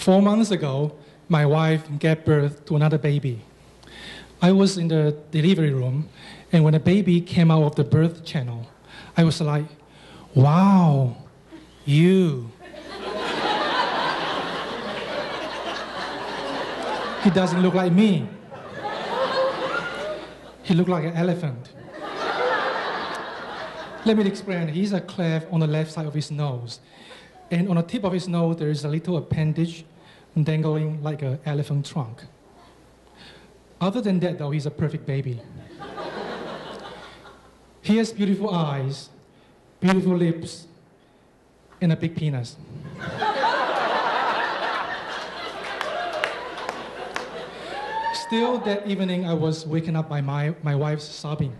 4 months ago, my wife gave birth to another baby. I was in the delivery room, and when the baby came out of the birth channel, I was like, wow, you. He doesn't look like me. He looked like an elephant. Let me explain. He's a cleft on the left side of his nose. And on the tip of his nose, there is a little appendage dangling like an elephant trunk. Other than that, though, he's a perfect baby. He has beautiful eyes, beautiful lips, and a big penis. Still, that evening, I was waken up by my wife's sobbing.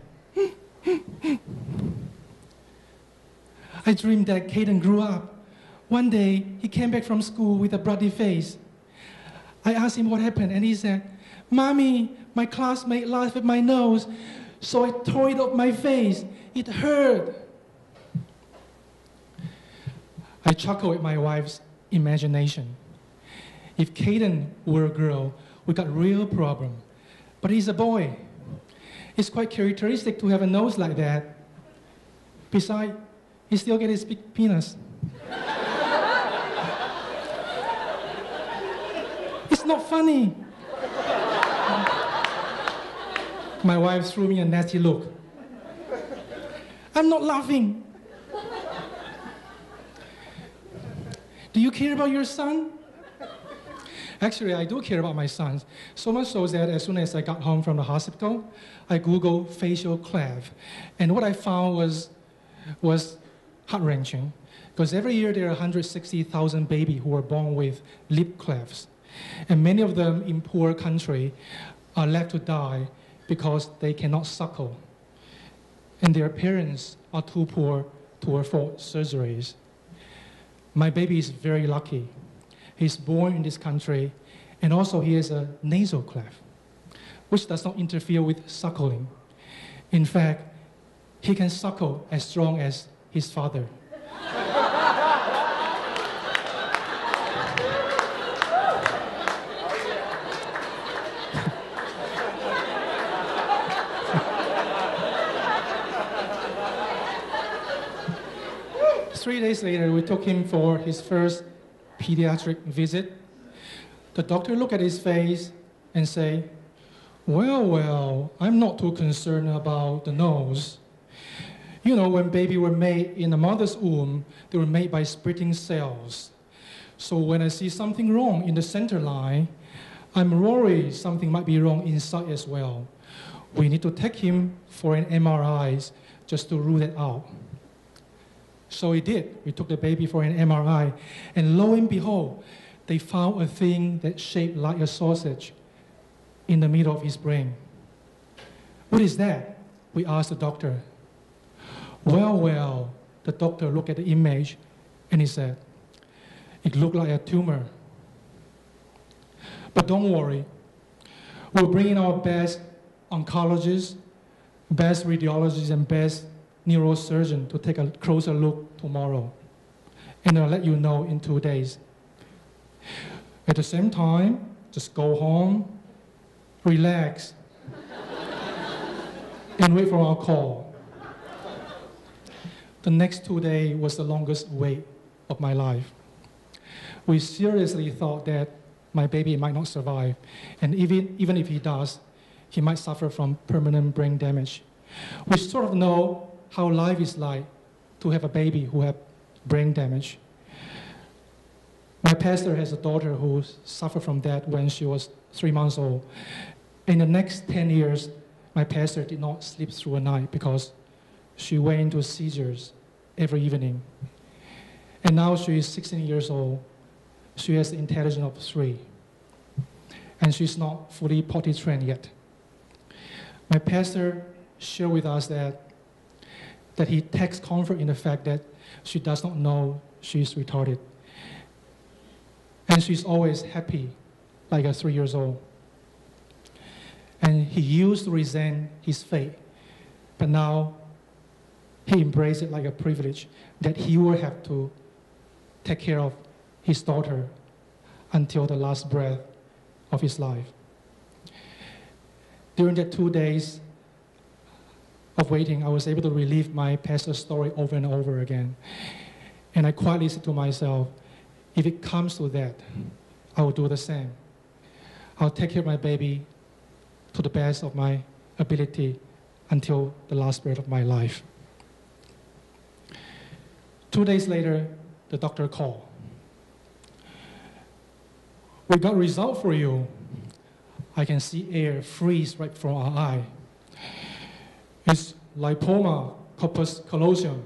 I dreamed that Caden grew up. One day, he came back from school with a bloody face. I asked him what happened, and he said, "Mommy, my classmate laughed at my nose, so I tore it off my face. It hurt." I chuckled at my wife's imagination. If Caden were a girl, we got a real problem. But he's a boy. It's quite characteristic to have a nose like that. Besides, he still gets his big penis. It's not funny. My wife threw me a nasty look. I'm not laughing. Do you care about your son? Actually, I do care about my sons. So much so that as soon as I got home from the hospital, I Googled facial cleft. And what I found was heart-wrenching. Because every year there are 160,000 babies who are born with lip clefts. And many of them in poor countries are left to die because they cannot suckle. And their parents are too poor to afford surgeries. My baby is very lucky. He's born in this country, and also he has a nasal cleft, which does not interfere with suckling. In fact, he can suckle as strong as his father. 3 days later, we took him for his first pediatric visit. The doctor looked at his face and said, well, I'm not too concerned about the nose. You know, when babies were made in the mother's womb, they were made by splitting cells. So when I see something wrong in the center line, I'm worried something might be wrong inside as well. We need to take him for an MRI just to rule it out. So we did. We took the baby for an MRI, and lo and behold, they found a thing that shaped like a sausage in the middle of his brain. What is that? We asked the doctor. Well, the doctor looked at the image and he said, it looked like a tumor. But don't worry, we'll bring in our best oncologists, best radiologists, and best neurosurgeon to take a closer look tomorrow. And I'll let you know in 2 days. At the same time, just go home, relax, and wait for our call. The next 2 days was the longest wait of my life. We seriously thought that my baby might not survive, and even if he does, he might suffer from permanent brain damage. We sort of know how life is like to have a baby who has brain damage. My pastor has a daughter who suffered from that when she was 3 months old. In the next 10 years, my pastor did not sleep through a night because she went into seizures every evening. And now she is 16 years old. She has the intelligence of 3. And she's not fully potty trained yet. My pastor shared with us that he takes comfort in the fact that she does not know she's retarded. And she's always happy, like a 3 years old. And he used to resent his fate, but now he embraced it like a privilege that he will have to take care of his daughter until the last breath of his life. During the 2 days of waiting, I was able to relive my pastor's story over and over again. And I quietly said to myself, if it comes to that, I will do the same. I'll take care of my baby to the best of my ability until the last breath of my life. 2 days later, the doctor called. We got a result for you. I can see air freeze right from our eye. It's lipoma corpus callosum.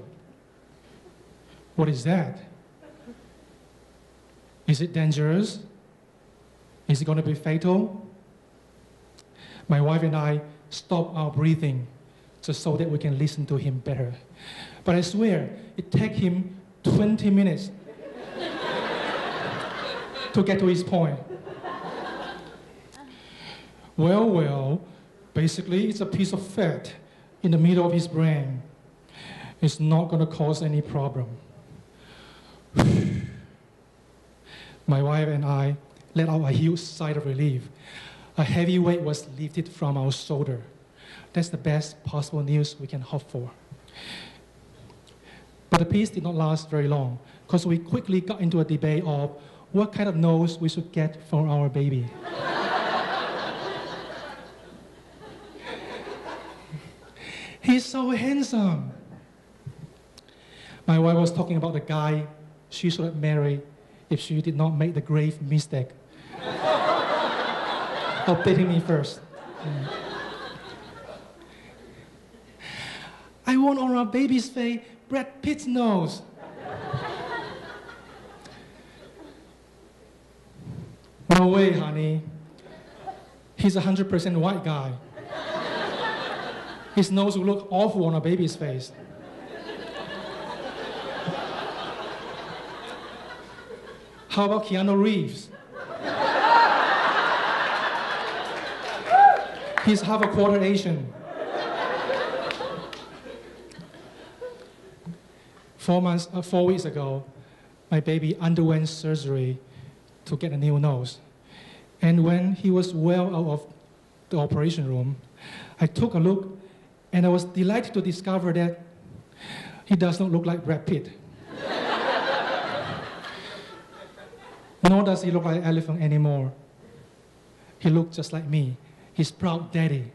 What is that? Is it dangerous? Is it going to be fatal? My wife and I stopped our breathing just so that we can listen to him better. But I swear, it took him 20 minutes to get to his point. Well, basically it's a piece of fat in the middle of his brain. It's not going to cause any problem. My wife and I let out a huge sigh of relief. A heavy weight was lifted from our shoulder. That's the best possible news we can hope for. But the peace did not last very long, because we quickly got into a debate of what kind of nose we should get for our baby. He's so handsome. My wife was talking about the guy she should have married if she did not make the grave mistake of dating me first. I want on our baby's face Brad Pitt's nose. No way, honey. He's 100% white guy. His nose will look awful on a baby's face. How about Keanu Reeves? He's half a quarter Asian. 4 weeks ago, my baby underwent surgery to get a new nose. And when he was well out of the operation room, I took a look and I was delighted to discover that he does not look like Brad Pitt. Nor does he look like an elephant anymore. He looked just like me, his proud daddy.